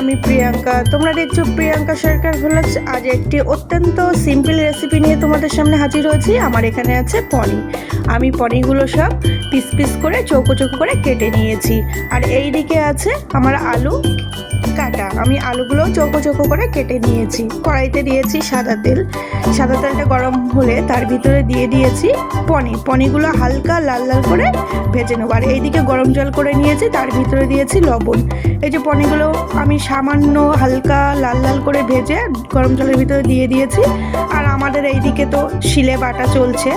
আমি প্রিয়াঙ্কা, তোমরা দেখছো প্রিয়াঙ্কা সরকার ভ্লগস। আজ একটি অত্যন্ত সিম্পল রেসিপি নিয়ে তোমাদের সামনে হাজির হয়েছি। আমার এখানে আছে পনির। আমি পনিরগুলো সব পিস পিস করে চৌকো চৌকো করে কেটে নিয়েছি। আর এই দিকে আছে আমার আলু কাটা। আমি আলুগুলো চৌকো চৌকো করে কেটে নিয়েছি। কড়াইতে দিয়েছি সাদা তেল। সাদা তেলটা গরম হলে তার ভিতরে দিয়ে দিয়েছি পনিরগুলো হালকা লাল লাল করে ভেজে নেবো। আর এইদিকে গরম জল করে নিয়েছি, তার ভিতরে দিয়েছি লবণ। এই যে পনিরগুলো আমি সামান্য হালকা লাল লাল করে ভেজে গরম জলের ভিতরে দিয়ে দিয়েছি। আর আমাদের এইদিকে তো শিলে বাটা চলছে।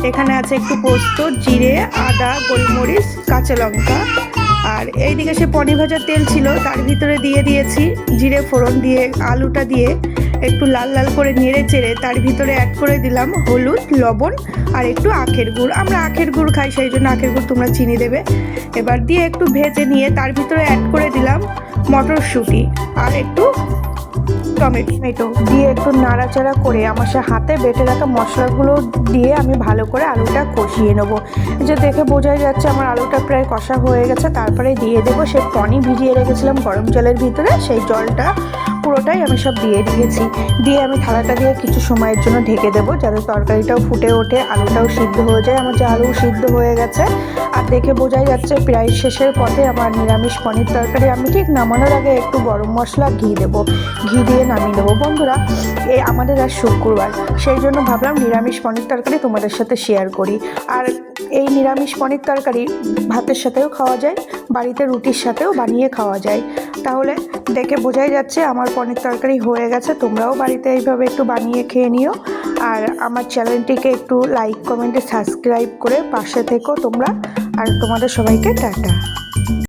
এখানে আছে একটু পোস্ত, জিরে, আদা, গোলমরিচ, কাঁচা লঙ্কা। আর এইদিকে সে পনির ভাজার তেল ছিল, তার ভিতরে দিয়ে দিয়েছি জিরে ফোড়ন, দিয়ে আলুটা দিয়ে একটু লাল লাল করে নেড়ে চেড়ে তার ভিতরে অ্যাড করে দিলাম হলুদ, লবণ আর একটু আখের গুড়। আমরা আখের গুড় খাই, সেই জন্য আখের গুড় তোমরা চিনি দেবে। এবার দিয়ে একটু ভেজে নিয়ে তার ভিতরে অ্যাড করে দিলাম মটরশুঁটি আর একটু টমেটো দিয়ে একটু নাড়াচাড়া করে আমার সে হাতে বেটে রাখা মশলাগুলো দিয়ে আমি ভালো করে আলুটা কষিয়ে নেবো। যে দেখে বোঝাই যাচ্ছে আমার আলুটা প্রায় কষা হয়ে গেছে। তারপরে দিয়ে দেবো সে পনির ভিজিয়ে রেখেছিলাম গরম জলের ভিতরে, সেই জলটা পুরোটাই আমি সব দিয়ে দিয়েছি। দিয়ে আমি থালাটা দিয়ে কিছু সময়ের জন্য ঢেকে দেবো, যাতে তরকারিটাও ফুটে ওঠে, আলুটাও সিদ্ধ হয়ে যায়। আমার যে আলু সিদ্ধ হয়ে গেছে। আর দেখে বোঝাই যাচ্ছে প্রায় শেষের পথে আমার নিরামিষ পনির তরকারি। আমি ঠিক নামানোর আগে একটু গরম মশলা ঘি দেবো, ঘি দিয়ে নামিয়ে দেবো। বন্ধুরা, আমাদের আজ শুক্রবার, সেই জন্য ভাবলাম নিরামিষ পনির তরকারি তোমাদের সাথে শেয়ার করি। আর এই নিরামিষ পনির তরকারি ভাতের সাথেও খাওয়া যায়, বাড়িতে রুটির সাথেও বানিয়ে খাওয়া যায়। তাহলে দেখে বোঝাই যাচ্ছে আমার পনির তরকারি হয়ে গেছে। তোমরাও বাড়িতে এইভাবে একটু বানিয়ে খেয়ে নিও। আর আমার চ্যানেলটিকে একটু লাইক, কমেন্টে সাবস্ক্রাইব করে পাশে থেকো তোমরা। আর তোমাদের সবাইকে টাটা।